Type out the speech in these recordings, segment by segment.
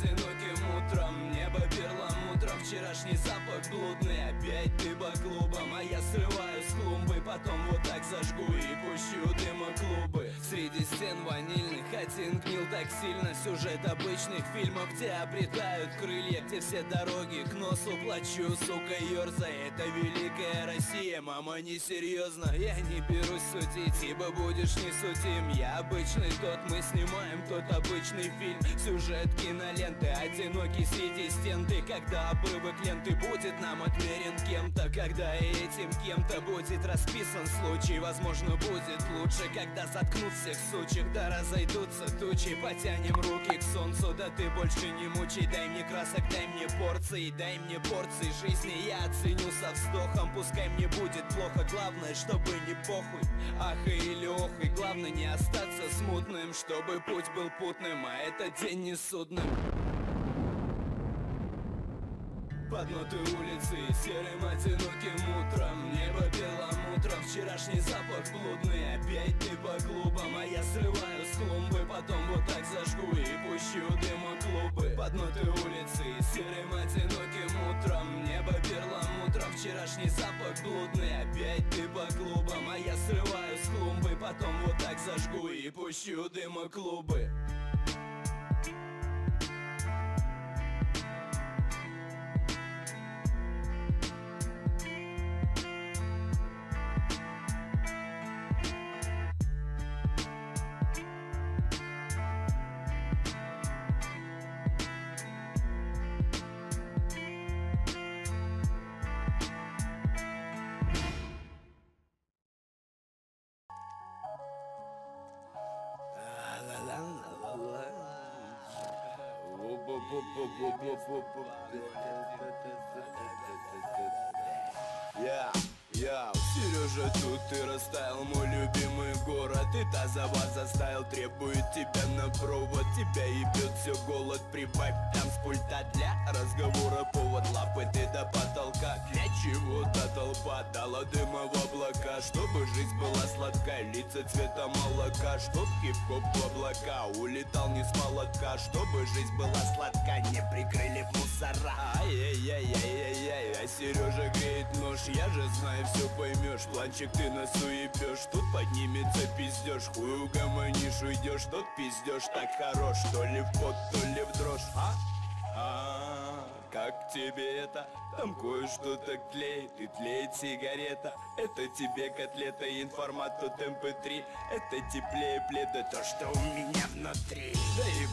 одиноким утром. Небо перламутром, вчерашний запах блудный. Опять ты по клубам, а я срываю с клумбы. Потом вот так зажгу и пущу дымоклубы. Среди стен ванильных один гнил так сильно. Сюжет обычных фильмов, где обретают крылья, где все дороги к носу плачу, сука, ёрзай. Это великая Россия, мама, несерьезно. Я не берусь судить, ибо будешь не судим. Я обычный тот, мы снимаем тот обычный фильм. Сюжет киноленты, одинокий среди стен. Ты когда обрывок ленты будет нам отмерен кем-то, когда и этим кем-то будет расписан случай. Возможно, будет лучше, когда заткнут всех сучек, да разойдутся тучи. Потянем руки к солнцу, да ты больше не мучай. Дай мне красок, дай мне порции, дай мне порции жизни. Я оценю со вздохом, пускай мне будет плохо. Главное, чтобы не похуй, ах или ох. И главное не остаться смутным, чтобы путь был путным, а этот день не судным. Под ноты улицы серым одиноким утром. Небо перламутром, вчерашний запах блудный. Опять ты по клубам, а я срываю с клумбы. Потом вот так зажгу и пущу дымоклубы. Под ноты улицы серым одиноким утром. Небо перламутром, вчерашний запах блудный. Опять ты по клубам, а я срываю с клумбы. Потом вот так зажгу и пущу дымоклубы. Сережа, тут ты растаял, мой любимый город. И тазова заставил, требует тебя на провод. Тебя ебет все голод, прибавь там с пульта для разговора повод. Лапы ты до потолка, для чего-то толпа дала дыма в облака. Чтобы жизнь была сладкая, лица цвета молока. Чтоб хип-хоп в облака улетал не с молотка. Чтобы жизнь была сладкая, не прикрыли в мусора. Ай-яй-яй-яй-яй-яй, а Сережа греет нож. Я же знаю, все поймешь, планчик ты нас уебешь. Тут поднимется пиздеж, хуй угомонишь, уйдешь. Тот пиздеж так хорош, то ли в пот, то ли в дрожь. Как тебе это? Там кое-что так тлеет, и тлеет сигарета. Это тебе котлета, информат тут mp3. Это теплее пледа, то, что у меня внутри. Да и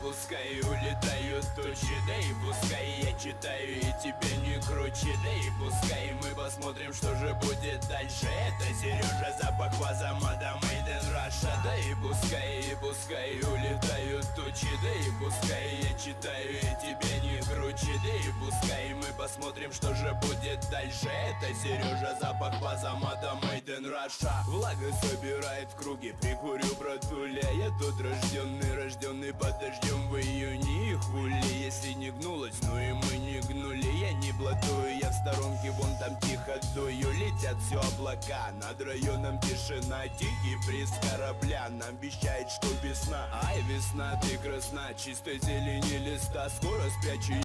пускай улетают тучи. Да и пускай я читаю и тебе не круче. Да и пускай мы посмотрим, что же будет дальше. Это Сережа, запах Вазамада, Made in Russia. Да и пускай улетают тучи. Да и пускай я читаю и тебе не круче. Да и пускай мы посмотрим, что же будет дальше. Это Сережа, запах Вазамада, Made in Russia. Влага собирает в круге, прикурю, братуля. Я тут рожденный под дождем в июне. И хули, если не гнулась, ну и мы не гнули. Я не блатую, я в сторонке, вон там тихо дую. Летят все облака, над районом тишина. Тихий бриз корабля нам вещает, что весна. Ай, весна, ты красна, чистой зелени листа. Скоро спрячу